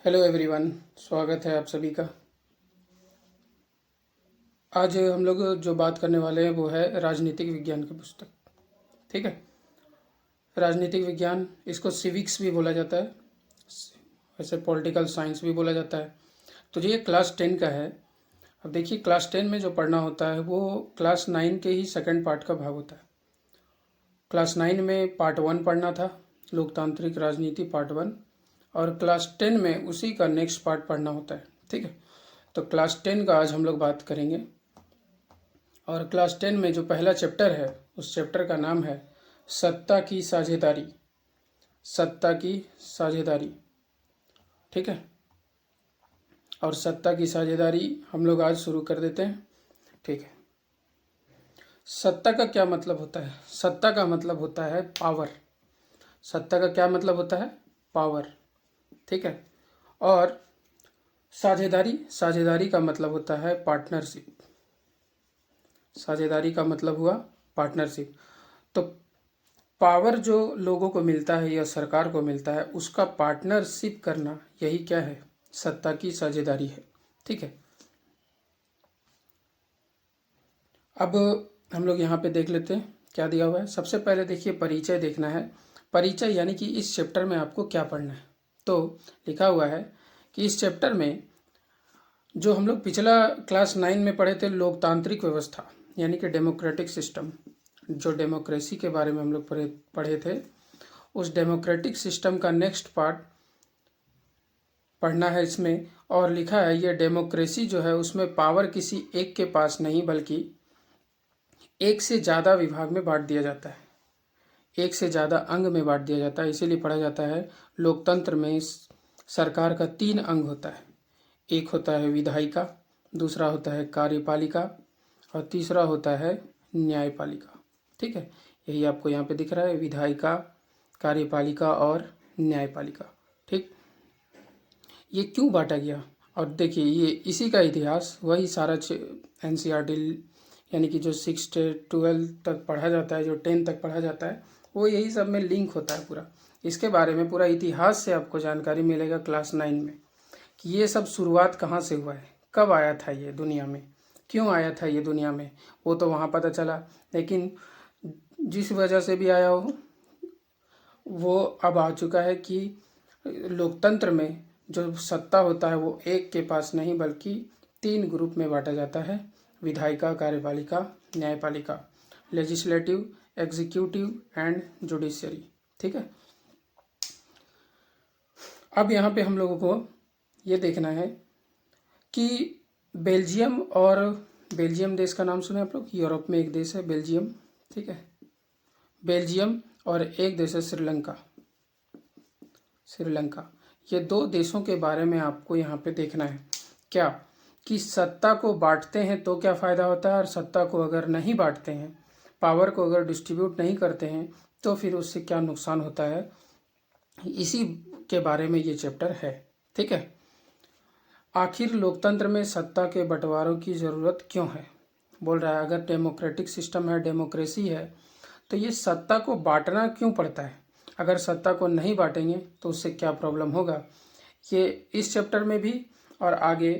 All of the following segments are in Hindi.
हेलो एवरीवन, स्वागत है आप सभी का। आज हम लोग जो बात करने वाले हैं वो है राजनीतिक विज्ञान की पुस्तक। ठीक है। राजनीतिक विज्ञान, इसको सिविक्स भी बोला जाता है, वैसे पॉलिटिकल साइंस भी बोला जाता है। तो ये क्लास 10 का है। अब देखिए, क्लास 10 में जो पढ़ना होता है वो क्लास 9 के ही सेकंड पार्ट का भाग होता है। क्लास 9 में पार्ट 1 पढ़ना था, लोकतांत्रिक राजनीति पार्ट 1, और क्लास 10 में उसी का नेक्स्ट पार्ट पढ़ना होता है। ठीक है। तो क्लास 10 का आज हम लोग बात करेंगे। और क्लास 10 में जो पहला चैप्टर है उस चैप्टर का नाम है सत्ता की साझेदारी। सत्ता की साझेदारी। ठीक है। और सत्ता की साझेदारी हम लोग आज शुरू कर देते हैं। ठीक है। सत्ता का क्या मतलब होता है? सत्ता का मतलब होता है पावर। सत्ता का क्या मतलब होता है? पावर। ठीक है। और साझेदारी, साझेदारी का मतलब होता है पार्टनरशिप। साझेदारी का मतलब हुआ पार्टनरशिप। तो पावर जो लोगों को मिलता है या सरकार को मिलता है उसका पार्टनरशिप करना, यही क्या है? सत्ता की साझेदारी है। ठीक है। अब हम लोग यहाँ पे देख लेते हैं क्या दिया हुआ है। सबसे पहले देखिए, परिचय देखना है। परिचय यानी कि इस चैप्टर में आपको क्या पढ़ना है। तो लिखा हुआ है कि इस चैप्टर में जो हम लोग पिछला क्लास 9 में पढ़े थे, लोकतांत्रिक व्यवस्था यानी कि डेमोक्रेटिक सिस्टम, जो डेमोक्रेसी के बारे में हम लोग पढ़े थे, उस डेमोक्रेटिक सिस्टम का नेक्स्ट पार्ट पढ़ना है इसमें। और लिखा है ये डेमोक्रेसी जो है उसमें पावर किसी एक के पास नहीं बल्कि एक से ज़्यादा विभाग में बांट दिया जाता है, एक से ज़्यादा अंग में बांट दिया जाता है। इसीलिए पढ़ा जाता है लोकतंत्र में सरकार का 3 अंग होता है। एक होता है विधायिका, दूसरा होता है कार्यपालिका, और तीसरा होता है न्यायपालिका। ठीक है। यही आपको यहाँ पे दिख रहा है, विधायिका, कार्यपालिका और न्यायपालिका। ठीक। ये क्यों बांटा गया? और देखिए, ये इसी का इतिहास, वही सारा NCERT यानी कि जो 6 से 12 तक पढ़ा जाता है, जो 10 तक पढ़ा जाता है, वो यही सब में लिंक होता है पूरा। इसके बारे में पूरा इतिहास से आपको जानकारी मिलेगा क्लास 9 में कि ये सब शुरुआत कहाँ से हुआ है, कब आया था ये दुनिया में, क्यों आया था ये दुनिया में, वो तो वहाँ पता चला। लेकिन जिस वजह से भी आया हो वो अब आ चुका है कि लोकतंत्र में जो सत्ता होता है वो एक के पास नहीं बल्कि 3 ग्रुप में बांटा जाता है, विधायिका, कार्यपालिका, न्यायपालिका, लेजिस्लेटिव, एग्जीक्यूटिव एंड जुडिशरी। ठीक है। अब यहाँ पे हम लोगों को ये देखना है कि बेल्जियम, और बेल्जियम देश का नाम सुने आप लोग? यूरोप में एक देश है बेल्जियम। ठीक है। बेल्जियम और एक देश है श्रीलंका। श्रीलंका, ये 2 देशों के बारे में आपको यहाँ पे देखना है। क्या कि सत्ता को बांटते हैं तो क्या फ़ायदा होता है, और सत्ता को अगर नहीं बांटते हैं, पावर को अगर डिस्ट्रीब्यूट नहीं करते हैं, तो फिर उससे क्या नुकसान होता है, इसी के बारे में ये चैप्टर है। ठीक है। आखिर लोकतंत्र में सत्ता के बंटवारों की ज़रूरत क्यों है? बोल रहा है अगर डेमोक्रेटिक सिस्टम है, डेमोक्रेसी है, तो ये सत्ता को बांटना क्यों पड़ता है? अगर सत्ता को नहीं बांटेंगे तो उससे क्या प्रॉब्लम होगा, ये इस चैप्टर में भी और आगे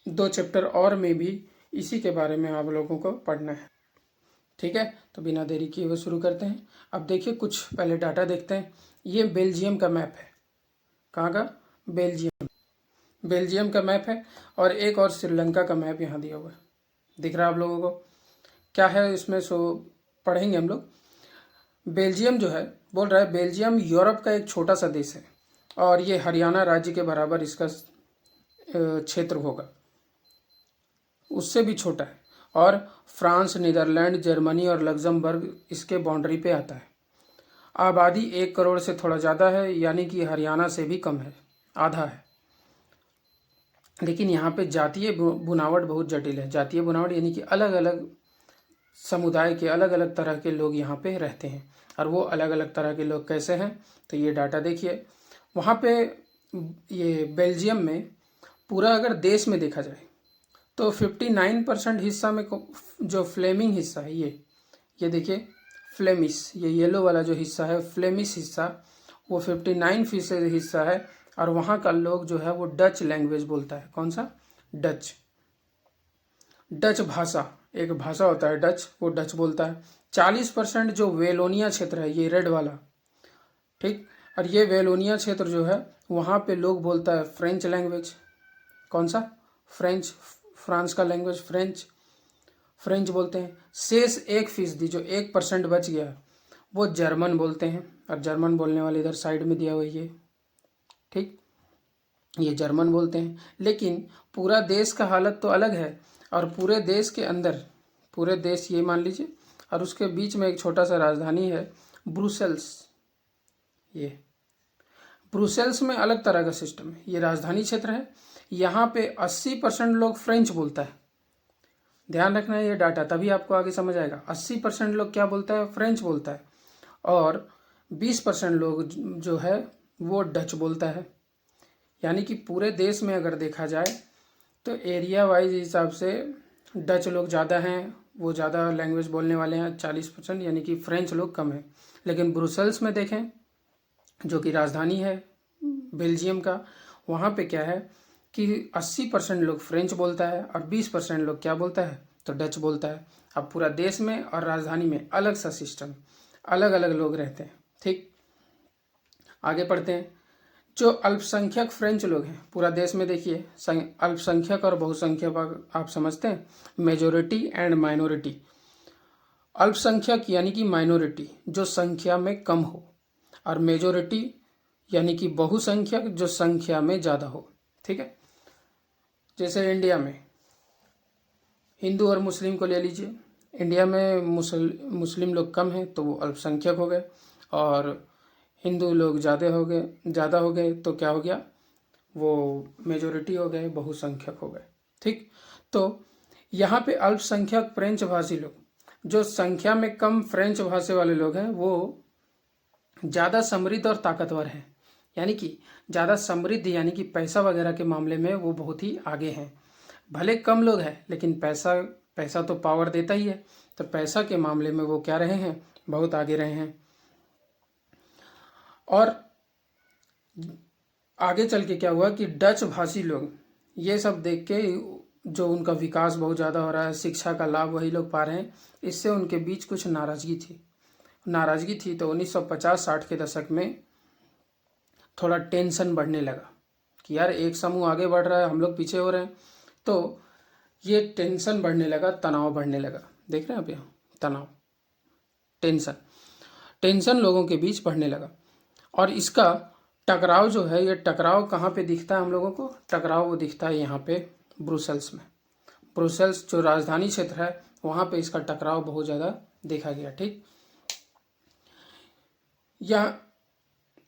2 चैप्टर और में भी इसी के बारे में आप लोगों को पढ़ना है। ठीक है। तो बिना देरी किए हुए शुरू करते हैं। अब देखिए, कुछ पहले डाटा देखते हैं। ये बेल्जियम का मैप है। कहाँ का? बेल्जियम। बेल्जियम का मैप है, और एक और श्रीलंका का मैप यहाँ दिया हुआ है। दिख रहा है आप लोगों को? क्या है इसमें, सो पढ़ेंगे हम लोग। बेल्जियम जो है, बोल रहा है बेल्जियम यूरोप का एक छोटा सा देश है, और ये हरियाणा राज्य के बराबर इसका क्षेत्र होगा, उससे भी छोटा है। और फ्रांस, नीदरलैंड, जर्मनी और लग्जमबर्ग इसके बाउंड्री पे आता है। आबादी 1 करोड़ से थोड़ा ज़्यादा है, यानी कि हरियाणा से भी कम है, आधा है। लेकिन यहाँ पे जातीय बुनावट बहुत जटिल है। जातीय बुनावट यानी कि अलग अलग समुदाय के अलग अलग तरह के लोग यहाँ पे रहते हैं। और वो अलग अलग तरह के लोग कैसे हैं, तो ये डाटा देखिए। वहाँ पे ये बेल्जियम में पूरा अगर देश में देखा जाए तो 59% हिस्सा में जो फ्लेमिंग हिस्सा है, ये देखिए फ्लेमिश, ये येलो वाला जो हिस्सा है फ्लेमिश हिस्सा, वो 59% हिस्सा है। और वहाँ का लोग जो है वो डच लैंग्वेज बोलता है। कौन सा? डच। डच भाषा, एक भाषा होता है डच, वो डच बोलता है। 40% जो वेलोनिया क्षेत्र है, ये रेड वाला, ठीक, और ये वेलोनिया क्षेत्र जो है वहाँ पे लोग बोलता है फ्रेंच लैंग्वेज। कौन सा? फ्रेंच। फ्रांस का लैंग्वेज फ्रेंच, फ्रेंच बोलते हैं। शेष 1% जो 1% बच गया वो जर्मन बोलते हैं, और जर्मन बोलने वाले इधर साइड में दिया हुआ है ये, ठीक, ये जर्मन बोलते हैं। लेकिन पूरा देश का हालत तो अलग है, और पूरे देश के अंदर, पूरे देश ये मान लीजिए, और उसके बीच में एक छोटा सा राजधानी है ब्रुसेल्स। ये ब्रुसेल्स में अलग तरह का सिस्टम है, ये राजधानी क्षेत्र है। यहाँ पे 80% लोग फ्रेंच बोलता है। ध्यान रखना है ये डाटा, तभी आपको आगे समझ आएगा। 80% लोग क्या बोलता है? फ्रेंच बोलता है, और 20% लोग जो है वो डच बोलता है। यानी कि पूरे देश में अगर देखा जाए तो एरिया वाइज हिसाब से डच लोग ज़्यादा हैं, वो ज़्यादा लैंग्वेज बोलने वाले हैं 40%, यानी कि फ्रेंच लोग कम हैं। लेकिन ब्रुसेल्स में देखें, जो कि राजधानी है बेल्जियम का, वहाँ पे क्या है कि 80% लोग फ्रेंच बोलता है, और 20% लोग क्या बोलता है? तो डच बोलता है। अब पूरा देश में और राजधानी में अलग सा सिस्टम, अलग अलग लोग रहते हैं, ठीक। आगे पढ़ते हैं। जो अल्पसंख्यक फ्रेंच लोग हैं पूरा देश में, देखिए अल्पसंख्यक और बहुसंख्यक आप समझते हैं, मेजोरिटी एंड माइनॉरिटी। अल्पसंख्यक यानी कि माइनॉरिटी जो संख्या में कम हो, और मेजोरिटी यानी कि बहुसंख्यक जो संख्या में ज़्यादा हो, ठीक है। जैसे इंडिया में हिंदू और मुस्लिम को ले लीजिए, इंडिया में मुस्लिम लोग कम हैं तो वो अल्पसंख्यक हो गए, और हिंदू लोग ज़्यादा हो गए तो क्या हो गया? वो मेजोरिटी हो गए, बहुसंख्यक हो गए, ठीक। तो यहाँ पे अल्पसंख्यक फ्रेंच भाषी लोग, जो संख्या में कम फ्रेंच भाषा वाले लोग हैं, वो ज़्यादा समृद्ध और ताकतवर हैं। यानी कि ज़्यादा समृद्ध, यानी कि पैसा वगैरह के मामले में वो बहुत ही आगे हैं। भले कम लोग हैं, लेकिन पैसा तो पावर देता ही है, तो पैसा के मामले में वो क्या रहे हैं? बहुत आगे रहे हैं। और आगे चल के क्या हुआ कि डच भाषी लोग ये सब देख के, जो उनका विकास बहुत ज़्यादा हो रहा है, शिक्षा का लाभ वही लोग पा रहे हैं, इससे उनके बीच कुछ नाराज़गी थी। तो 1950-60 के दशक में थोड़ा टेंशन बढ़ने लगा कि यार एक समूह आगे बढ़ रहा है, हम लोग पीछे हो रहे हैं। तो ये टेंशन बढ़ने लगा, तनाव बढ़ने लगा। देख रहे हैं आप यहाँ, तनाव, टेंशन लोगों के बीच बढ़ने लगा। और इसका टकराव जो है, ये टकराव कहाँ पे दिखता है हम लोगों को? टकराव वो दिखता है यहाँ पे ब्रुसेल्स में। ब्रुसेल्स जो राजधानी क्षेत्र है, वहाँ पे इसका टकराव बहुत ज़्यादा देखा गया, ठीक। यहाँ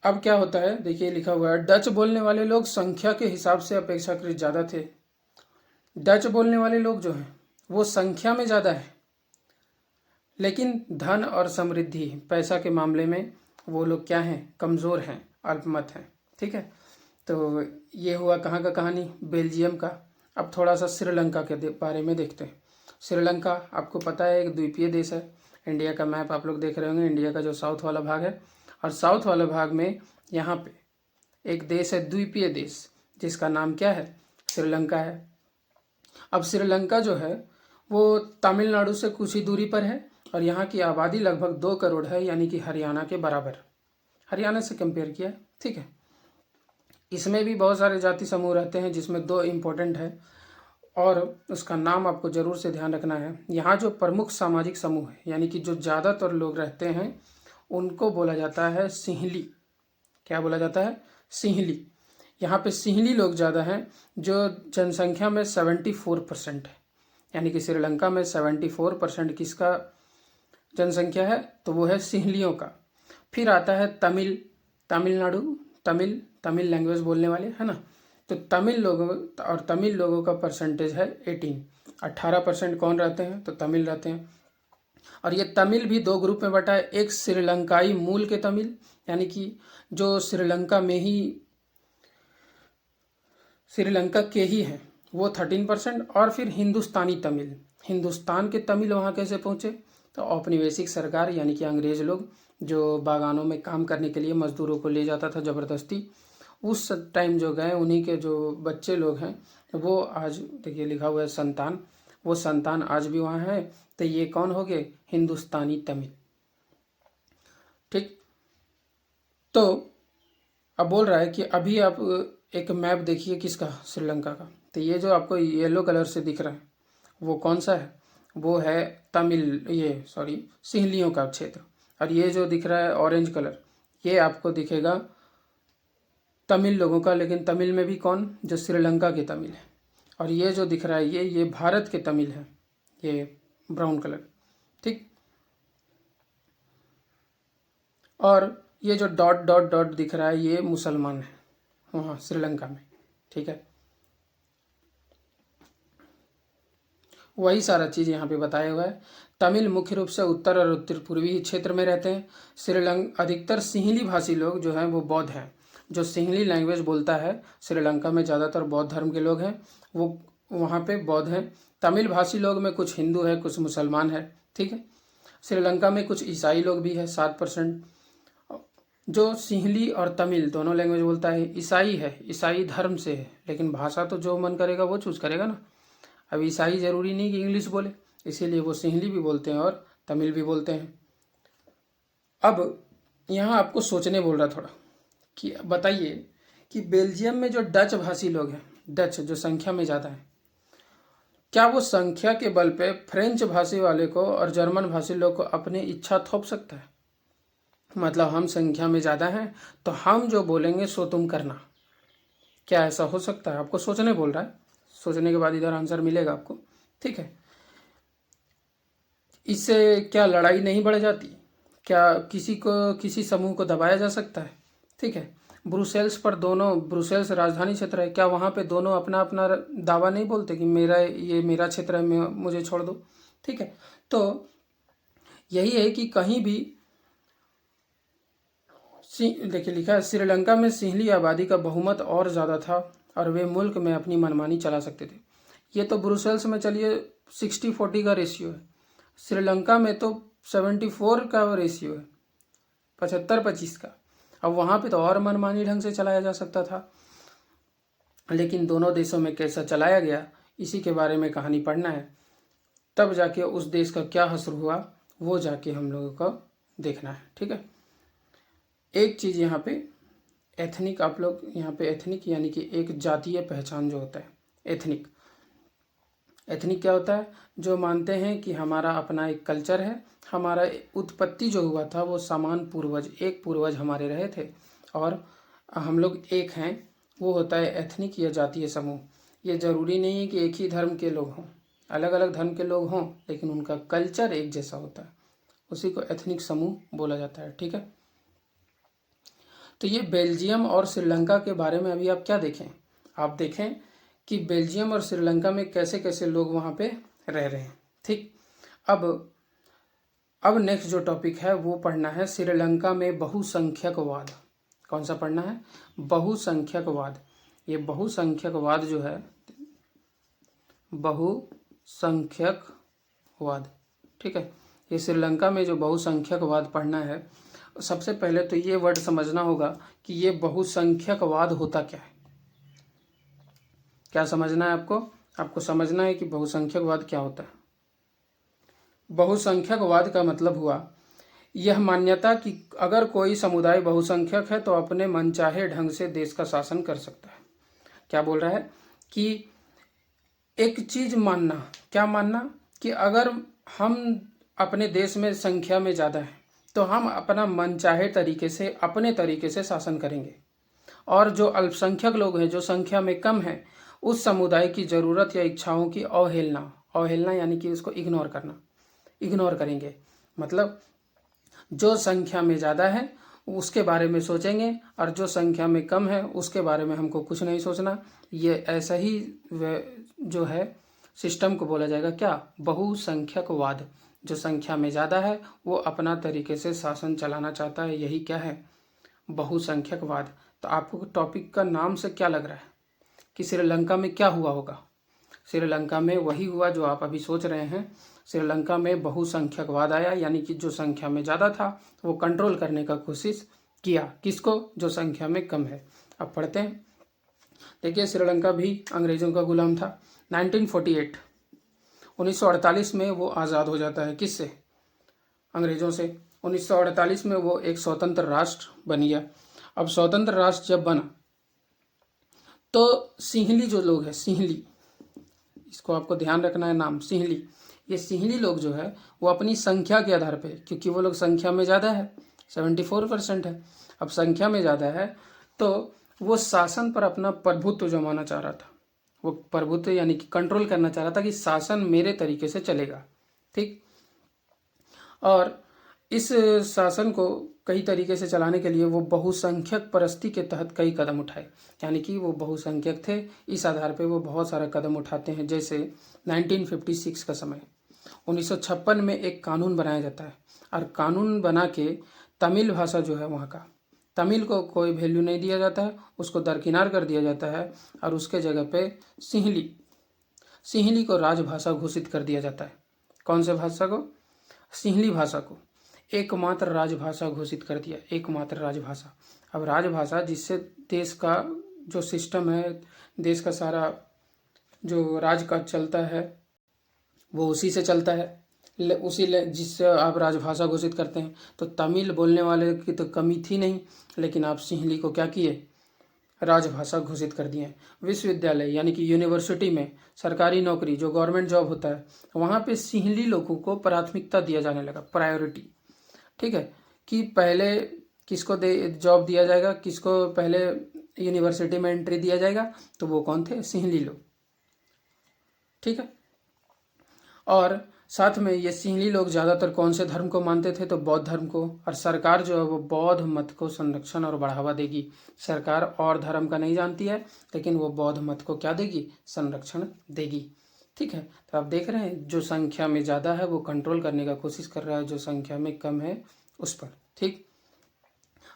अब क्या होता है, देखिए लिखा हुआ है, डच बोलने वाले लोग संख्या के हिसाब से अपेक्षाकृत ज़्यादा थे। डच बोलने वाले लोग जो हैं वो संख्या में ज़्यादा है, लेकिन धन और समृद्धि, पैसा के मामले में वो लोग क्या हैं? कमज़ोर हैं, अल्पमत हैं, ठीक है। तो ये हुआ कहाँ का कहानी? बेल्जियम का। अब थोड़ा सा श्रीलंका के बारे में देखते हैं। श्रीलंका आपको पता है एक द्वीपीय देश है। इंडिया का मैप आप लोग देख रहे होंगे, इंडिया का जो साउथ वाला भाग है, और साउथ वाले भाग में यहाँ पे एक देश है, द्वीपीय देश, जिसका नाम क्या है? श्रीलंका है। अब श्रीलंका जो है वो तमिलनाडु से कुछ ही दूरी पर है, और यहाँ की आबादी लगभग 2 करोड़ है, यानी कि हरियाणा के बराबर, हरियाणा से कंपेयर किया है, ठीक है। इसमें भी बहुत सारे जाति समूह रहते हैं, जिसमें 2 इम्पोर्टेंट है, और उसका नाम आपको ज़रूर से ध्यान रखना है। यहाँ जो प्रमुख सामाजिक समूह है, यानी कि जो ज़्यादातर लोग रहते हैं, उनको बोला जाता है सिंहली। क्या बोला जाता है? सिंहली। यहाँ पे सिंहली लोग ज़्यादा हैं, जो जनसंख्या में 74% है। यानी कि श्रीलंका में 74% किसका जनसंख्या है? तो वो है सिंहलियों का। फिर आता है तमिलनाडु, तमिल लैंग्वेज बोलने वाले, है ना। तो तमिल लोगों का परसेंटेज है 18% कौन रहते हैं? तो तमिल रहते हैं। और ये तमिल भी 2 ग्रुप में बटा है, एक श्रीलंकाई मूल के तमिल, यानी कि जो श्रीलंका के ही हैं, वो 13%, और फिर हिंदुस्तानी तमिल, हिंदुस्तान के तमिल वहाँ कैसे पहुँचे? तो औपनिवेशिक सरकार, यानी कि अंग्रेज लोग, जो बागानों में काम करने के लिए मजदूरों को ले जाता था ज़बरदस्ती, उस टाइम जो गए उन्हीं के जो बच्चे लोग हैं वो आज देखिए लिखा हुआ है संतान, वो संतान आज भी वहाँ है। तो ये कौन हो गए? हिंदुस्तानी तमिल। ठीक, तो अब बोल रहा है कि अभी आप एक मैप देखिए किसका? श्रीलंका का। तो ये जो आपको येलो कलर से दिख रहा है वो कौन सा है? वो है तमिल, ये सॉरी सिंहलियों का क्षेत्र। और ये जो दिख रहा है ऑरेंज कलर, ये आपको दिखेगा तमिल लोगों का, लेकिन तमिल में भी कौन? जो श्रीलंका के तमिल है। और ये जो दिख रहा है ये भारत के तमिल है, ये ब्राउन कलर। ठीक, और ये जो डॉट डॉट डॉट दिख रहा है ये मुसलमान है वहाँ श्रीलंका में। ठीक है, वही सारा चीज़ यहाँ पे बताया हुआ है। तमिल मुख्य रूप से उत्तर और उत्तर पूर्वी क्षेत्र में रहते हैं। श्रीलंका अधिकतर सिंहली भाषी लोग जो हैं वो बौद्ध हैं। जो सिंहली लैंग्वेज बोलता है श्रीलंका में ज़्यादातर बौद्ध धर्म के लोग हैं, वो वहाँ पे बौद्ध हैं। तमिल भाषी लोग में कुछ हिंदू है, कुछ मुसलमान है। ठीक है, श्रीलंका में कुछ ईसाई लोग भी है 7%। जो सिंहली और तमिल दोनों लैंग्वेज बोलता है ईसाई है, ईसाई धर्म से है, लेकिन भाषा तो जो मन करेगा वो चूज करेगा ना। अब ईसाई जरूरी नहीं कि इंग्लिश बोले, इसीलिए वो सिंहली भी बोलते हैं और तमिल भी बोलते हैं। अब यहाँ आपको सोचने बोल रहा थोड़ा कि बताइए कि बेल्जियम में जो डच भाषी लोग हैं, डच जो संख्या में ज़्यादा है, क्या वो संख्या के बल पे फ्रेंच भाषी वाले को और जर्मन भाषी लोग को अपनी इच्छा थोप सकता है? मतलब हम संख्या में ज़्यादा हैं तो हम जो बोलेंगे सो तुम करना। क्या ऐसा हो सकता है? आपको सोचने बोल रहा है, सोचने के बाद इधर आंसर मिलेगा आपको। ठीक है, इससे क्या लड़ाई नहीं बढ़ जाती? क्या किसी को, किसी समूह को दबाया जा सकता है? ठीक है, ब्रुसेल्स पर दोनों, ब्रुसेल्स राजधानी क्षेत्र है, क्या वहाँ पे दोनों अपना अपना दावा नहीं बोलते कि मेरा ये मेरा क्षेत्र है, मुझे छोड़ दो? ठीक है, तो यही है कि कहीं भी देखिए लिखा है श्रीलंका में सिंहली आबादी का बहुमत और ज़्यादा था और वे मुल्क में अपनी मनमानी चला सकते थे। ये तो ब्रुसेल्स में चलिए 60-40 का रेशियो है, श्रीलंका में तो 74 का रेशियो है, 75-25 का। अब वहाँ पे तो और मनमानी ढंग से चलाया जा सकता था, लेकिन दोनों देशों में कैसा चलाया गया इसी के बारे में कहानी पढ़ना है, तब जाके उस देश का क्या असर हुआ वो जाके हम लोगों को देखना है। ठीक है, एक चीज़ यहाँ पे एथनिक, आप लोग यहाँ पे एथनिक यानी कि एक जातीय पहचान जो होता है, एथनिक, एथनिक क्या होता है? जो मानते हैं कि हमारा अपना एक कल्चर है, हमारा उत्पत्ति जो हुआ था वो समान पूर्वज, एक पूर्वज हमारे रहे थे और हम लोग एक हैं, वो होता है एथनिक या जातीय समूह। ये ज़रूरी नहीं है कि एक ही धर्म के लोग हों, अलग अलग धर्म के लोग हों, लेकिन उनका कल्चर एक जैसा होता है, उसी को एथनिक समूह बोला जाता है। ठीक है, तो ये बेल्जियम और श्रीलंका के बारे में अभी आप क्या देखें? आप देखें कि बेल्जियम और श्रीलंका में कैसे कैसे लोग वहाँ पे रह रहे हैं। ठीक, अब नेक्स्ट जो टॉपिक है वो पढ़ना है श्रीलंका में बहुसंख्यकवाद। कौन सा पढ़ना है? बहुसंख्यकवाद। ये बहुसंख्यकवाद जो है, बहुसंख्यकवाद, ठीक है, ये श्रीलंका में जो बहुसंख्यकवाद पढ़ना है, सबसे पहले तो ये वर्ड समझना होगा कि ये बहुसंख्यकवाद होता क्या है। क्या समझना है आपको? आपको समझना है कि बहुसंख्यकवाद क्या होता है। बहुसंख्यकवाद का मतलब हुआ यह मान्यता कि अगर कोई समुदाय बहुसंख्यक है तो अपने मनचाहे ढंग से देश का शासन कर सकता है। क्या बोल रहा है कि एक चीज मानना, क्या मानना? कि अगर हम अपने देश में संख्या में ज़्यादा है तो हम अपना मनचाहे तरीके से, अपने तरीके से शासन करेंगे, और जो अल्पसंख्यक लोग हैं, जो संख्या में कम हैं, उस समुदाय की ज़रूरत या इच्छाओं की अवहेलना, अवहेलना यानी कि उसको इग्नोर करना, इग्नोर करेंगे। मतलब जो संख्या में ज़्यादा है उसके बारे में सोचेंगे और जो संख्या में कम है उसके बारे में हमको कुछ नहीं सोचना। ये ऐसा ही जो है सिस्टम को बोला जाएगा क्या? बहुसंख्यकवाद। जो संख्या में ज़्यादा है वो अपना तरीके से शासन चलाना चाहता है, यही क्या है? बहुसंख्यकवाद। तो आपको टॉपिक का नाम से क्या लग रहा है कि श्रीलंका में क्या हुआ होगा? श्रीलंका में वही हुआ जो आप अभी सोच रहे हैं। श्रीलंका में बहुसंख्यकवाद आया, यानी कि जो संख्या में ज़्यादा था वो कंट्रोल करने का कोशिश किया, किसको? जो संख्या में कम है। अब पढ़ते हैं। देखिए, श्रीलंका भी अंग्रेज़ों का गुलाम था। 1948 1948 में वो आज़ाद हो जाता है। किससे? अंग्रेज़ों से। 1948 में वो एक स्वतंत्र राष्ट्र बन गया। अब स्वतंत्र राष्ट्र जब बना तो सिंहली जो लोग हैं, सिंहली, इसको आपको ध्यान रखना है नाम, सिंहली। ये सिंहली लोग जो है वो अपनी संख्या के आधार पे, क्योंकि वो लोग संख्या में ज़्यादा है, 74% है, अब संख्या में ज़्यादा है, तो वो शासन पर अपना प्रभुत्व जमाना चाह रहा था। वो प्रभुत्व यानी कि कंट्रोल करना चाह रहा था कि शासन मेरे तरीके से चलेगा, ठीक। और इस शासन को कई तरीके से चलाने के लिए वो बहुसंख्यक परस्ती के तहत कई कदम उठाए, यानी कि वो बहुसंख्यक थे, इस आधार पे वो बहुत सारा कदम उठाते हैं। जैसे 1956 का समय, 1956 में एक कानून बनाया जाता है, और कानून बना के तमिल भाषा जो है वहाँ का, तमिल को कोई वैल्यू नहीं दिया जाता है, उसको दरकिनार कर दिया जाता है, और उसके जगह पे सिंहली को राजभाषा घोषित कर दिया जाता है। कौन से भाषा को? सिंहली भाषा को एकमात्र राजभाषा घोषित कर दिया, एकमात्र राजभाषा। अब राजभाषा जिससे देश का जो सिस्टम है, देश का सारा जो राजकाज चलता है वो उसी से चलता है, जिससे आप राजभाषा घोषित करते हैं। तो तमिल बोलने वाले की तो कमी थी नहीं, लेकिन आप सिंहली को क्या किए? राजभाषा घोषित कर दिए। विश्वविद्यालय यानी कि यूनिवर्सिटी में, सरकारी नौकरी जो गवर्नमेंट जॉब होता है, वहाँ पे सिंहली लोगों को प्राथमिकता दिया जाने लगा, प्रायोरिटी, ठीक है, कि पहले किसको जॉब दिया जाएगा, किसको पहले यूनिवर्सिटी में एंट्री दिया जाएगा, तो वो कौन थे? सिंहली लोग, ठीक है। और साथ में ये सिंहली लोग ज़्यादातर कौन से धर्म को मानते थे? तो बौद्ध धर्म को। और सरकार जो है वो बौद्ध मत को संरक्षण और बढ़ावा देगी। सरकार और धर्म का नहीं जानती है, लेकिन वो बौद्ध मत को क्या देगी? संरक्षण देगी, ठीक है। तो आप देख रहे हैं, जो संख्या में ज़्यादा है वो कंट्रोल करने का कोशिश कर रहा है, जो संख्या में कम है उस पर, ठीक।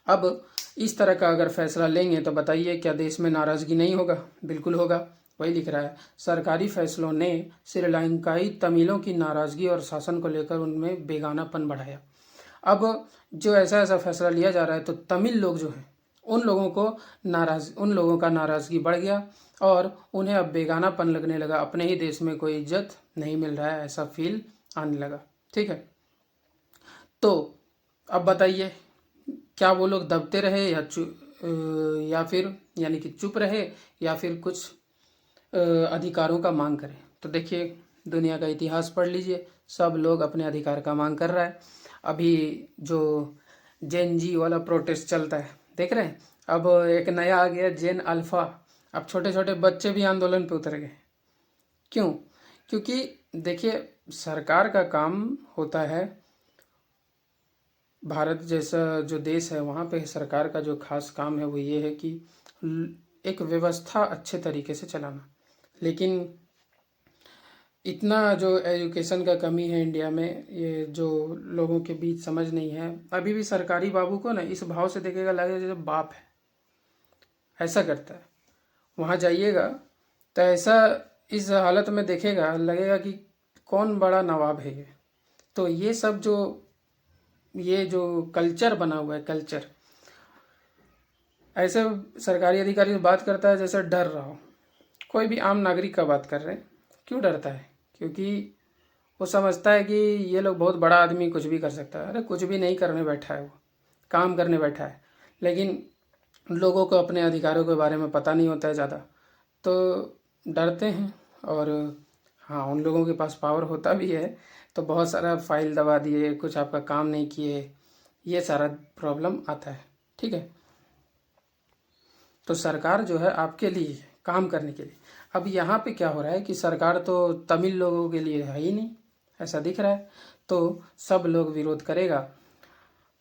अब इस तरह का अगर फैसला लेंगे तो बताइए क्या देश में नाराज़गी नहीं होगा? बिल्कुल होगा। वही लिख रहा है, सरकारी फैसलों ने श्रीलंकाई तमिलों की नाराज़गी और शासन को लेकर उनमें बेगानापन बढ़ाया। अब जो ऐसा फैसला लिया जा रहा है, तो तमिल लोग जो हैं उन लोगों का नाराज़गी बढ़ गया, और उन्हें अब बेगानापन लगने लगा, अपने ही देश में कोई इज्जत नहीं मिल रहा है, ऐसा फील आने लगा, ठीक है। तो अब बताइए, क्या वो लोग दबते रहे या फिर यानी कि चुप रहे, या फिर कुछ अधिकारों का मांग करें? तो देखिए, दुनिया का इतिहास पढ़ लीजिए, सब लोग अपने अधिकार का मांग कर रहा है। अभी जो जेन जी वाला प्रोटेस्ट चलता है, देख रहे हैं, अब एक नया आ गया, जेन अल्फा। अब छोटे छोटे बच्चे भी आंदोलन पे उतर गए। क्यों? क्योंकि देखिए, सरकार का काम होता है, भारत जैसा जो देश है वहाँ पे सरकार का जो खास काम है वो ये है कि एक व्यवस्था अच्छे तरीके से चलाना। लेकिन इतना जो एजुकेशन का कमी है इंडिया में, ये जो लोगों के बीच समझ नहीं है, अभी भी सरकारी बाबू को ना इस भाव से देखेगा, लगेगा जैसे बाप है, ऐसा करता है। वहाँ जाइएगा तो ऐसा इस हालत में देखेगा, लगेगा कि कौन बड़ा नवाब है ये। तो ये सब ये जो कल्चर बना हुआ है, कल्चर, ऐसे सरकारी अधिकारी से बात करता है जैसे डर रहा हो। कोई भी आम नागरिक का बात कर रहे हैं, क्यों डरता है? क्योंकि वो समझता है कि ये लोग बहुत बड़ा आदमी, कुछ भी कर सकता है। अरे कुछ भी नहीं करने बैठा है, वो काम करने बैठा है। लेकिन लोगों को अपने अधिकारों के बारे में पता नहीं होता है ज़्यादा, तो डरते हैं। और हाँ, उन लोगों के पास पावर होता भी है, तो बहुत सारा फाइल दबा दिए, कुछ आपका काम नहीं किए, ये सारा प्रॉब्लम आता है, ठीक है। तो सरकार जो है आपके लिए है, काम करने के लिए। अब यहाँ पे क्या हो रहा है कि सरकार तो तमिल लोगों के लिए है ही नहीं, ऐसा दिख रहा है, तो सब लोग विरोध करेगा।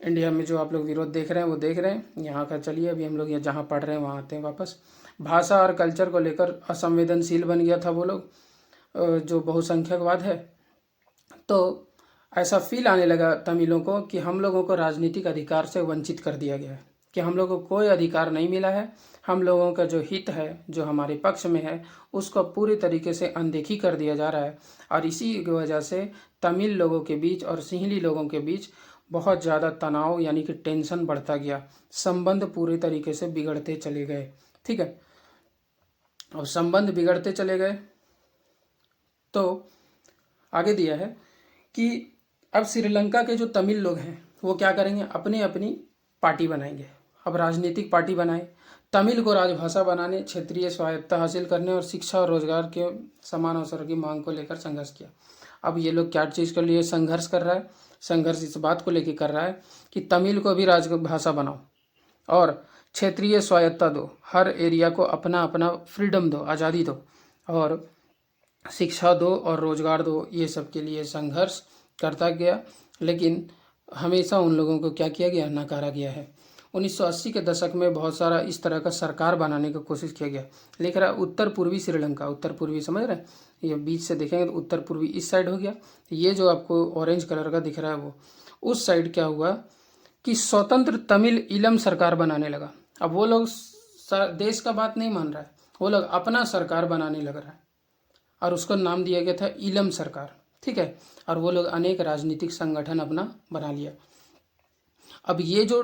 इंडिया में जो आप लोग विरोध देख रहे हैं वो देख रहे हैं। यहाँ का चलिए, अभी हम लोग यहाँ जहाँ पढ़ रहे हैं वहाँ आते हैं वापस। भाषा और कल्चर को लेकर असंवेदनशील बन गया था वो लोग, जो बहुसंख्यकवाद है। तो ऐसा फील आने लगा तमिलों को कि हम लोगों को राजनीतिक अधिकार से वंचित कर दिया गया है, कि हम लोगों को कोई अधिकार नहीं मिला है, हम लोगों का जो हित है, जो हमारे पक्ष में है, उसको पूरी तरीके से अनदेखी कर दिया जा रहा है। और इसी की वजह से तमिल लोगों के बीच और सिंहली लोगों के बीच बहुत ज़्यादा तनाव यानी कि टेंशन बढ़ता गया, संबंध पूरे तरीके से बिगड़ते चले गए। ठीक है, और संबंध बिगड़ते चले गए तो आगे दिया है कि अब श्रीलंका के जो तमिल लोग हैं वो क्या करेंगे, अपनी अपनी पार्टी बनाएंगे। अब राजनीतिक पार्टी बनाए, तमिल को राजभाषा बनाने, क्षेत्रीय स्वायत्तता हासिल करने और शिक्षा और रोजगार के समान अवसर की मांग को लेकर संघर्ष किया। अब ये लोग क्या चीज़ के लिए संघर्ष कर रहा है, संघर्ष इस बात को लेकर कर रहा है कि तमिल को भी राजभाषा बनाओ और क्षेत्रीय स्वायत्तता दो, हर एरिया को अपना अपना फ्रीडम दो, आज़ादी दो, और शिक्षा दो और रोजगार दो। ये सब के लिए संघर्ष करता गया, लेकिन हमेशा उन लोगों को क्या किया गया, नकारा गया है। 1980 के दशक में बहुत सारा इस तरह का सरकार बनाने की कोशिश किया गया। लिख रहा है उत्तर पूर्वी श्रीलंका, उत्तर पूर्वी समझ रहे हैं, ये बीच से देखेंगे तो उत्तर पूर्वी इस साइड हो गया, ये जो आपको ऑरेंज कलर का दिख रहा है वो उस साइड क्या हुआ कि स्वतंत्र तमिल इलम सरकार बनाने लगा। अब वो लोग देश का बात नहीं मान रहा है, वो लोग अपना सरकार बनाने लग रहा है और उसको नाम दिया गया था इलम सरकार। ठीक है, और वो लोग अनेक राजनीतिक संगठन अपना बना लिया। अब ये जो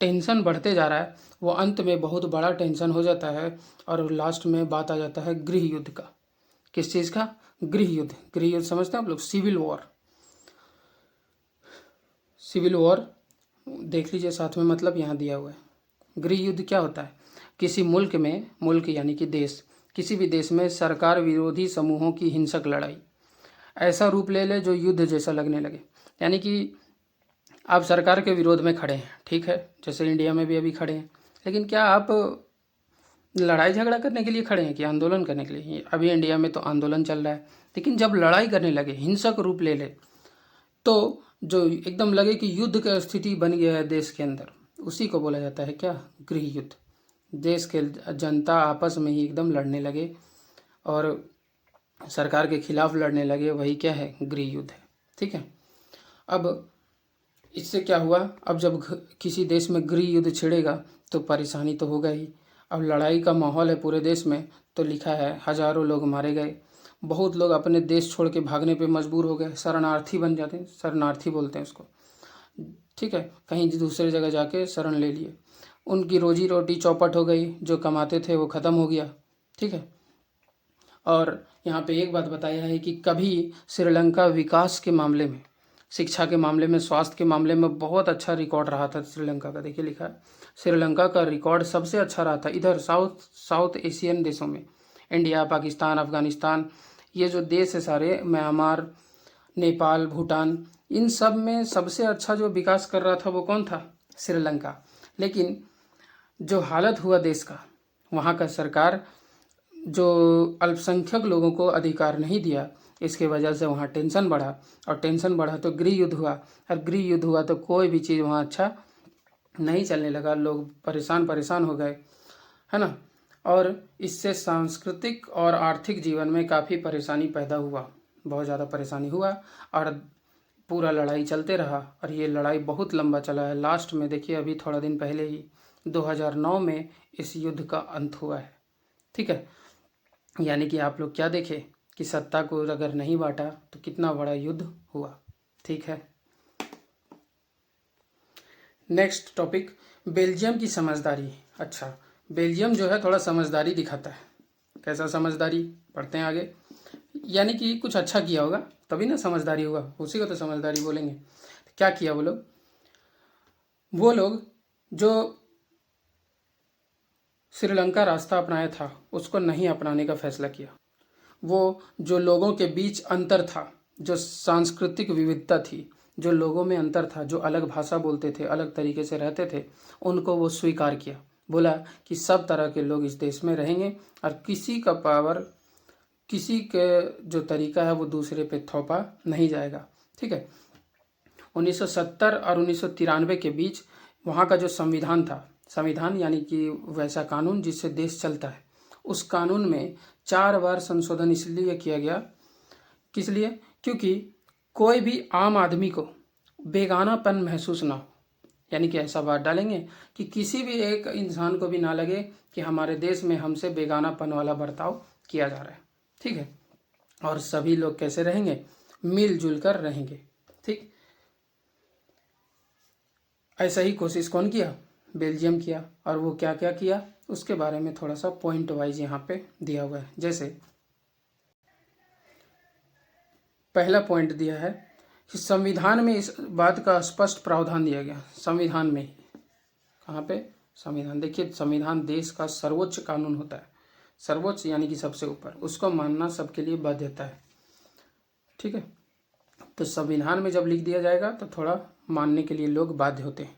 टेंशन बढ़ते जा रहा है वो अंत में बहुत बड़ा टेंशन हो जाता है और लास्ट में बात आ जाता है गृह युद्ध का। किस चीज़ का, गृह युद्ध। गृह युद्ध समझते हैं आप लोग, सिविल वॉर। सिविल वॉर देख लीजिए साथ में, मतलब यहाँ दिया हुआ है। गृह युद्ध क्या होता है, किसी मुल्क में, मुल्क यानी कि देश, किसी भी देश में सरकार विरोधी समूहों की हिंसक लड़ाई ऐसा रूप ले ले जो युद्ध जैसा लगने लगे। यानी कि आप सरकार के विरोध में खड़े हैं, ठीक है, जैसे इंडिया में भी अभी खड़े हैं, लेकिन क्या आप लड़ाई झगड़ा करने के लिए खड़े हैं कि आंदोलन करने के लिए? अभी इंडिया में तो आंदोलन चल रहा है, लेकिन जब लड़ाई करने लगे, हिंसक रूप ले ले, तो जो एकदम लगे कि युद्ध की स्थिति बन गया है देश के अंदर, उसी को बोला जाता है क्या, गृह युद्ध। देश के जनता आपस में ही एकदम लड़ने लगे और सरकार के खिलाफ लड़ने लगे, वही क्या है, गृह युद्ध है। ठीक है, अब इससे क्या हुआ, अब जब किसी देश में गृह युद्ध छिड़ेगा तो परेशानी तो होगा ही। अब लड़ाई का माहौल है पूरे देश में, तो लिखा है हजारों लोग मारे गए, बहुत लोग अपने देश छोड़ के भागने पे मजबूर हो गए, शरणार्थी बन जाते हैं, शरणार्थी बोलते हैं उसको। ठीक है, कहीं दूसरे जगह जाके शरण ले लिए, उनकी रोजी रोटी चौपट हो गई, जो कमाते थे वो ख़त्म हो गया। ठीक है, और यहाँ पे एक बात बताया है कि कभी श्रीलंका विकास के मामले में, शिक्षा के मामले में, स्वास्थ्य के मामले में बहुत अच्छा रिकॉर्ड रहा था श्रीलंका का। देखिए लिखा है श्रीलंका का रिकॉर्ड सबसे अच्छा रहा था इधर साउथ एशियन देशों में, इंडिया, पाकिस्तान, अफगानिस्तान, ये जो देश है सारे, म्यांमार, नेपाल, भूटान, इन सब में सबसे अच्छा जो विकास कर रहा था वो कौन था, श्रीलंका। लेकिन जो हालत हुआ देश का, वहाँ का सरकार जो अल्पसंख्यक लोगों को अधिकार नहीं दिया, इसके वजह से वहाँ टेंशन बढ़ा, और टेंशन बढ़ा तो गृह युद्ध हुआ, और गृह युद्ध हुआ तो कोई भी चीज़ वहाँ अच्छा नहीं चलने लगा, लोग परेशान हो गए, है ना। और इससे सांस्कृतिक और आर्थिक जीवन में काफ़ी परेशानी पैदा हुआ, बहुत ज़्यादा परेशानी हुआ, और पूरा लड़ाई चलते रहा, और ये लड़ाई बहुत लंबा चला है। लास्ट में देखिए अभी थोड़ा दिन पहले ही 2009 में इस युद्ध का अंत हुआ है। ठीक है, यानी कि आप लोग क्या देखें कि सत्ता को अगर नहीं बांटा तो कितना बड़ा युद्ध हुआ। ठीक है, नेक्स्ट टॉपिक, बेल्जियम की समझदारी। अच्छा, बेल्जियम जो है थोड़ा समझदारी दिखाता है। कैसा समझदारी, पढ़ते हैं आगे। यानी कि कुछ अच्छा किया होगा तभी ना समझदारी होगा, उसी को तो समझदारी बोलेंगे। क्या किया वो लोग जो श्रीलंका रास्ता अपनाया था उसको नहीं अपनाने का फैसला किया। वो जो लोगों के बीच अंतर था, जो सांस्कृतिक विविधता थी, जो लोगों में अंतर था, जो अलग भाषा बोलते थे, अलग तरीके से रहते थे, उनको वो स्वीकार किया। बोला कि सब तरह के लोग इस देश में रहेंगे और किसी का पावर, किसी के जो तरीका है वो दूसरे पे थोपा नहीं जाएगा। ठीक है, 1970 और 1993 के बीच वहाँ का जो संविधान था, संविधान यानी कि वैसा कानून जिससे देश चलता है, उस कानून में 4 बार संशोधन इसलिए किया गया, किस लिए, क्योंकि कोई भी आम आदमी को बेगानापन महसूस ना हो। यानी कि ऐसा बात डालेंगे कि किसी भी एक इंसान को भी ना लगे कि हमारे देश में हमसे बेगानापन वाला बर्ताव किया जा रहा है। ठीक है, और सभी लोग कैसे रहेंगे, मिलजुल कर रहेंगे। ठीक, ऐसा ही कोशिश कौन किया? बेल्जियम किया। और वो क्या क्या किया उसके बारे में थोड़ा सा पॉइंट वाइज यहाँ पे दिया हुआ है। जैसे पहला पॉइंट दिया है कि संविधान में इस बात का स्पष्ट प्रावधान दिया गया, संविधान में ही। कहाँ पे? संविधान। देखिए, संविधान देश का सर्वोच्च कानून होता है, सर्वोच्च यानी कि सबसे ऊपर, उसको मानना सबके लिए बाध्यता है। ठीक है, तो संविधान में जब लिख दिया जाएगा तो थोड़ा मानने के लिए लोग बाध्य होते हैं।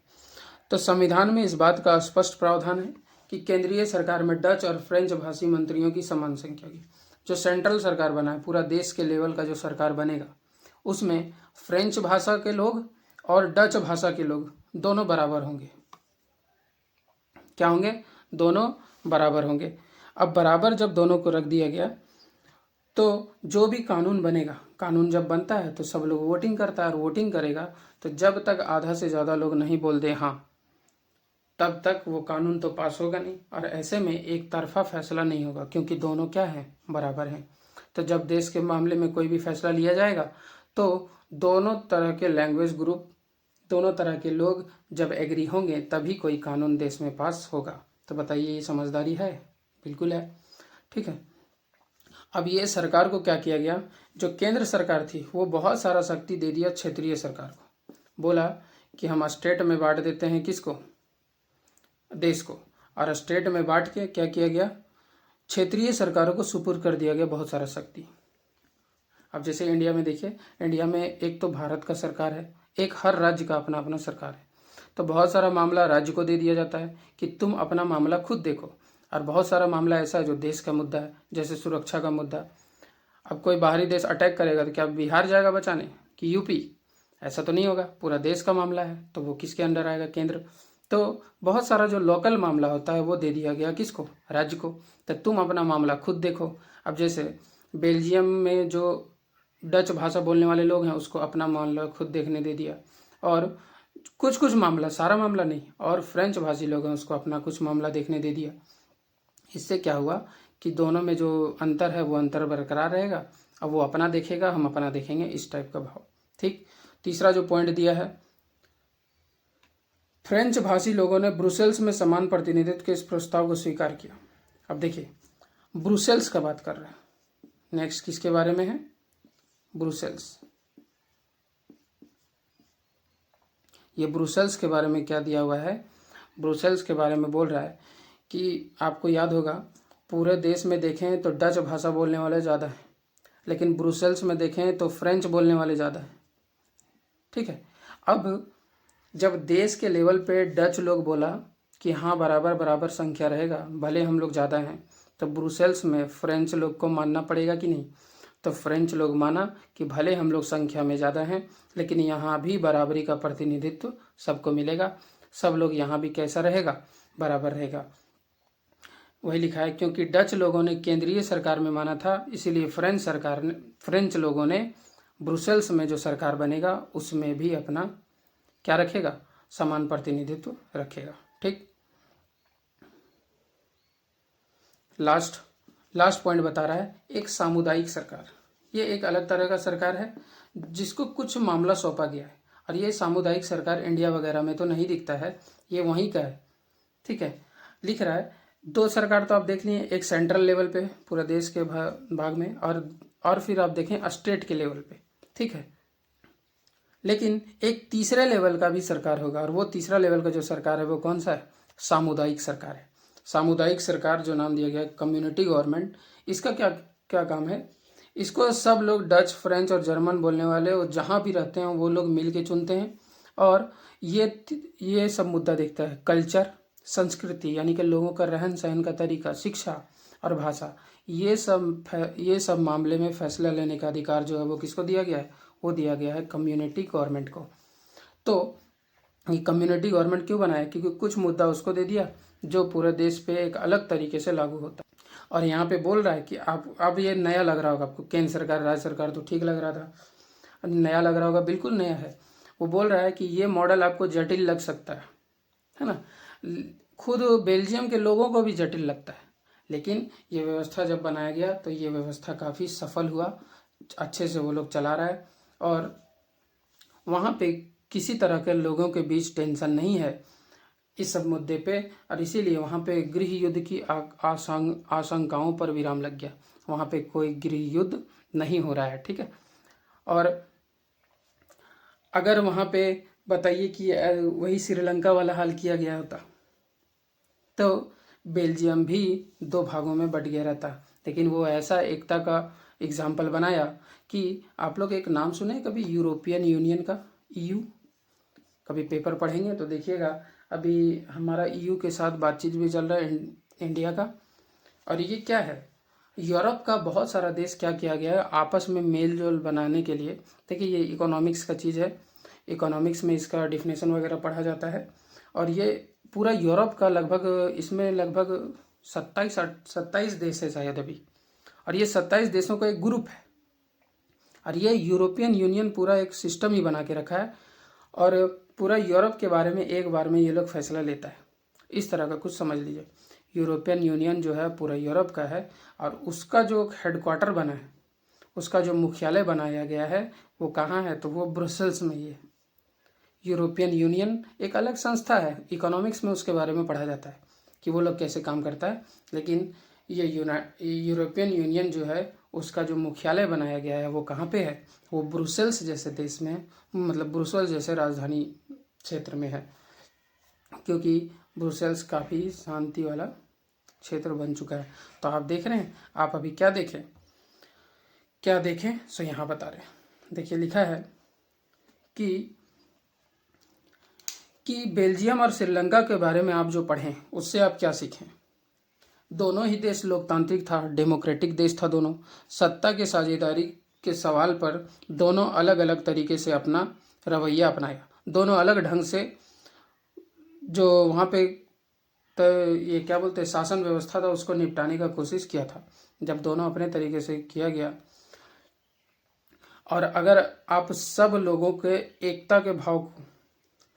तो संविधान में इस बात का स्पष्ट प्रावधान है कि केंद्रीय सरकार में डच और फ्रेंच भाषी मंत्रियों की समान संख्या होगी। जो सेंट्रल सरकार बना है, पूरा देश के लेवल का जो सरकार बनेगा, उसमें फ्रेंच भाषा के लोग और डच भाषा के लोग दोनों बराबर होंगे। क्या होंगे? दोनों बराबर होंगे। अब बराबर जब दोनों को रख दिया गया तो जो भी कानून बनेगा, कानून जब बनता है तो सब लोग वोटिंग करता है, और वोटिंग करेगा तो जब तक आधा से ज़्यादा लोग नहीं बोल दे हाँ, तब तक वो कानून तो पास होगा नहीं। और ऐसे में एक तरफा फैसला नहीं होगा, क्योंकि दोनों क्या है? बराबर हैं। तो जब देश के मामले में कोई भी फैसला लिया जाएगा तो दोनों तरह के लैंग्वेज ग्रुप, दोनों तरह के लोग जब एग्री होंगे तभी कोई कानून देश में पास होगा। तो बताइए, ये समझदारी है? बिल्कुल है। ठीक है, अब ये सरकार को क्या किया गया, जो केंद्र सरकार थी वो बहुत सारा शक्ति दे दिया क्षेत्रीय सरकार को। बोला कि हम स्टेट में बांट देते हैं, किसको? देश को। और स्टेट में बांट के क्या किया गया? क्षेत्रीय सरकारों को सुपुर्द कर दिया गया बहुत सारा शक्ति। अब जैसे इंडिया में देखिए, इंडिया में एक तो भारत का सरकार है, एक हर राज्य का अपना अपना सरकार है। तो बहुत सारा मामला राज्य को दे दिया जाता है कि तुम अपना मामला खुद देखो। और बहुत सारा मामला ऐसा है जो देश का मुद्दा है, जैसे सुरक्षा का मुद्दा। अब कोई बाहरी देश अटैक करेगा तो क्या बिहार जाएगा बचाने कि यूपी? ऐसा तो नहीं होगा, पूरा देश का मामला है तो वो किसके अंडर आएगा? केंद्र। तो बहुत सारा जो लोकल मामला होता है वो दे दिया गया किसको? राज्य को। तो तुम अपना मामला खुद देखो। अब जैसे बेल्जियम में जो डच भाषा बोलने वाले लोग हैं उसको अपना मामला खुद देखने दे दिया, और कुछ कुछ मामला, सारा मामला नहीं, और फ्रेंच भाषी लोग हैं उसको अपना कुछ मामला देखने दे दिया। इससे क्या हुआ कि दोनों में जो अंतर है वो अंतर बरकरार रहेगा। अब वो अपना देखेगा, हम अपना देखेंगे, इस टाइप का भाव। ठीक। तीसरा जो पॉइंट दिया है, फ्रेंच भाषी लोगों ने ब्रुसेल्स में समान प्रतिनिधित्व के इस प्रस्ताव को स्वीकार किया। अब देखिए, ब्रुसेल्स का बात कर रहे हैं। नेक्स्ट किसके बारे में है? ब्रुसेल्स। ये ब्रुसेल्स के बारे में क्या दिया हुआ है? ब्रुसेल्स के बारे में बोल रहा है कि आपको याद होगा, पूरे देश में देखें तो डच भाषा बोलने वाले ज़्यादा हैं, लेकिन ब्रुसेल्स में देखें तो फ्रेंच बोलने वाले ज़्यादा हैं। ठीक है, अब जब देश के लेवल पे डच लोग बोला कि हाँ बराबर बराबर संख्या रहेगा, भले हम लोग ज़्यादा हैं, तो ब्रुसेल्स में फ्रेंच लोग को मानना पड़ेगा कि नहीं? तो फ्रेंच लोग माना कि भले हम लोग संख्या में ज़्यादा हैं, लेकिन यहाँ भी बराबरी का प्रतिनिधित्व सबको मिलेगा। सब लोग यहाँ भी कैसा रहेगा? बराबर रहेगा। वही लिखा है, क्योंकि डच लोगों ने केंद्रीय सरकार में माना था, इसीलिए फ्रेंच लोगों ने ब्रुसेल्स में जो सरकार बनेगा उसमें भी अपना क्या रखेगा? समान प्रतिनिधित्व रखेगा। ठीक। लास्ट पॉइंट बता रहा है, एक सामुदायिक सरकार। ये एक अलग तरह का सरकार है जिसको कुछ मामला सौंपा गया है, और ये सामुदायिक सरकार इंडिया वगैरह में तो नहीं दिखता है, ये वहीं का है। ठीक है, लिख रहा है दो सरकार तो आप देख लिए, एक सेंट्रल लेवल पे पूरा देश के भाग में, और फिर आप देखें स्टेट के लेवल पे। ठीक है, लेकिन एक तीसरे लेवल का भी सरकार होगा, और वो तीसरा लेवल का जो सरकार है वो कौन सा है? सामुदायिक सरकार है। सामुदायिक सरकार जो नाम दिया गया कम्युनिटी गवर्नमेंट, इसका क्या क्या काम है? इसको सब लोग डच, फ्रेंच और जर्मन बोलने वाले और जहाँ भी रहते हैं वो लोग मिल के चुनते हैं, और ये सब मुद्दा देखता है, कल्चर, संस्कृति यानी कि लोगों का रहन सहन का तरीका, शिक्षा और भाषा, ये सब मामले में फैसला लेने का अधिकार जो है वो किसको दिया गया है? वो दिया गया है कम्युनिटी गवर्नमेंट को। तो ये कम्युनिटी गवर्नमेंट क्यों बनाया? क्योंकि कुछ मुद्दा उसको दे दिया जो पूरे देश पे एक अलग तरीके से लागू होता है। और यहाँ पे बोल रहा है कि आप, अब ये नया लग रहा होगा आपको, केंद्र सरकार राज्य सरकार तो ठीक लग रहा था, नया लग रहा होगा, बिल्कुल नया है। वो बोल रहा है कि ये मॉडल आपको जटिल लग सकता है ना? खुद बेल्जियम के लोगों को भी जटिल लगता है, लेकिन ये व्यवस्था जब बनाया गया तो ये व्यवस्था काफ़ी सफल हुआ, अच्छे से वो लोग चला रहा है। और वहाँ पे किसी तरह के लोगों के बीच टेंशन नहीं है इस सब मुद्दे पे, और इसीलिए वहाँ पे गृह युद्ध की आशंकाओं पर विराम लग गया। वहाँ पे कोई गृह युद्ध नहीं हो रहा है, ठीक है। और अगर वहाँ पे बताइए कि वही श्रीलंका वाला हाल किया गया होता तो बेल्जियम भी दो भागों में बट गया रहता। लेकिन वो ऐसा एकता का एग्जाम्पल बनाया कि आप लोग एक नाम सुने कभी, यूरोपियन यूनियन का, ईयू। कभी पेपर पढ़ेंगे तो देखिएगा, अभी हमारा ईयू के साथ बातचीत भी चल रहा है इंडिया का। और ये क्या है, यूरोप का बहुत सारा देश क्या किया गया है आपस में मेल जोल बनाने के लिए। देखिए ये इकोनॉमिक्स का चीज़ है, इकोनॉमिक्स में इसका डिफिनेशन वगैरह पढ़ा जाता है। और ये पूरा यूरोप का लगभग, इसमें लगभग 27 देश है शायद अभी, और ये 27 देशों का एक ग्रुप है। और ये यूरोपियन यूनियन पूरा एक सिस्टम ही बना के रखा है, और पूरा यूरोप के बारे में एक बार में ये लोग फैसला लेता है। इस तरह का कुछ समझ लीजिए, यूरोपियन यूनियन जो है पूरा यूरोप का है, और उसका जो हेडक्वार्टर बना है, उसका जो मुख्यालय बनाया गया है वो कहाँ है, तो वो ब्रुसेल्स में ही है। यूरोपियन यूनियन एक अलग संस्था है, इकोनॉमिक्स में उसके बारे में पढ़ा जाता है कि वो लोग कैसे काम करता है। लेकिन ये यूरोपियन यूनियन जो है उसका जो मुख्यालय बनाया गया है वो कहाँ पे है, वो ब्रुसेल्स जैसे देश में है, मतलब ब्रुसेल्स जैसे राजधानी क्षेत्र में है। क्योंकि ब्रुसेल्स काफ़ी शांति वाला क्षेत्र बन चुका है। तो आप देख रहे हैं, आप अभी क्या देखें सो यहाँ बता रहे हैं। देखिए लिखा है कि बेल्जियम और श्रीलंका के बारे में आप जो पढ़ें उससे आप क्या सीखें। दोनों ही देश लोकतांत्रिक था, डेमोक्रेटिक देश था दोनों। सत्ता के साझेदारी के सवाल पर दोनों अलग अलग तरीके से अपना रवैया अपनाया। दोनों अलग ढंग से जो वहाँ पे ये क्या बोलते हैं शासन व्यवस्था था उसको निपटाने का कोशिश किया था। जब दोनों अपने तरीके से किया गया, और अगर आप सब लोगों के एकता के भाव को,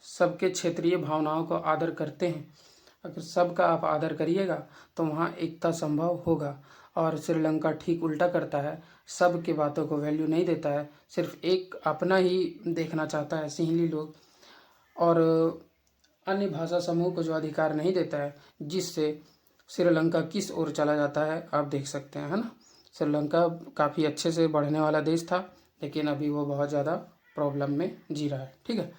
सबके क्षेत्रीय भावनाओं को आदर करते हैं, अगर सबका आप आदर करिएगा तो वहाँ एकता संभव होगा। और श्रीलंका ठीक उल्टा करता है, सब की बातों को वैल्यू नहीं देता है, सिर्फ एक अपना ही देखना चाहता है, सिंहली लोग, और अन्य भाषा समूह को जो अधिकार नहीं देता है, जिससे श्रीलंका किस ओर चला जाता है आप देख सकते हैं, है ना। श्रीलंका काफ़ी अच्छे से बढ़ने वाला देश था, लेकिन अभी वो बहुत ज़्यादा प्रॉब्लम में जी रहा है, ठीक है।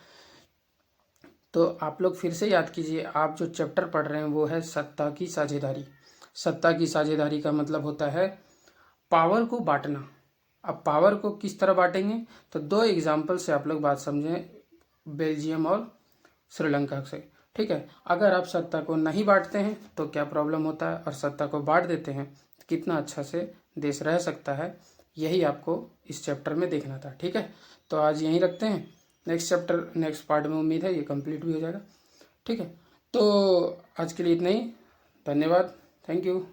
तो आप लोग फिर से याद कीजिए, आप जो चैप्टर पढ़ रहे हैं वो है सत्ता की साझेदारी। सत्ता की साझेदारी का मतलब होता है पावर को बांटना। अब पावर को किस तरह बांटेंगे, तो दो एग्जाम्पल से आप लोग बात समझें, बेल्जियम और श्रीलंका से, ठीक है। अगर आप सत्ता को नहीं बांटते हैं तो क्या प्रॉब्लम होता है, और सत्ता को बांट देते हैं तो कितना अच्छा से देश रह सकता है, यही आपको इस चैप्टर में देखना था, ठीक है। तो आज यहीं रखते हैं, नेक्स्ट चैप्टर नेक्स्ट पार्ट में उम्मीद है ये कंप्लीट भी हो जाएगा, ठीक है। तो आज के लिए इतना ही, धन्यवाद, थैंक यू।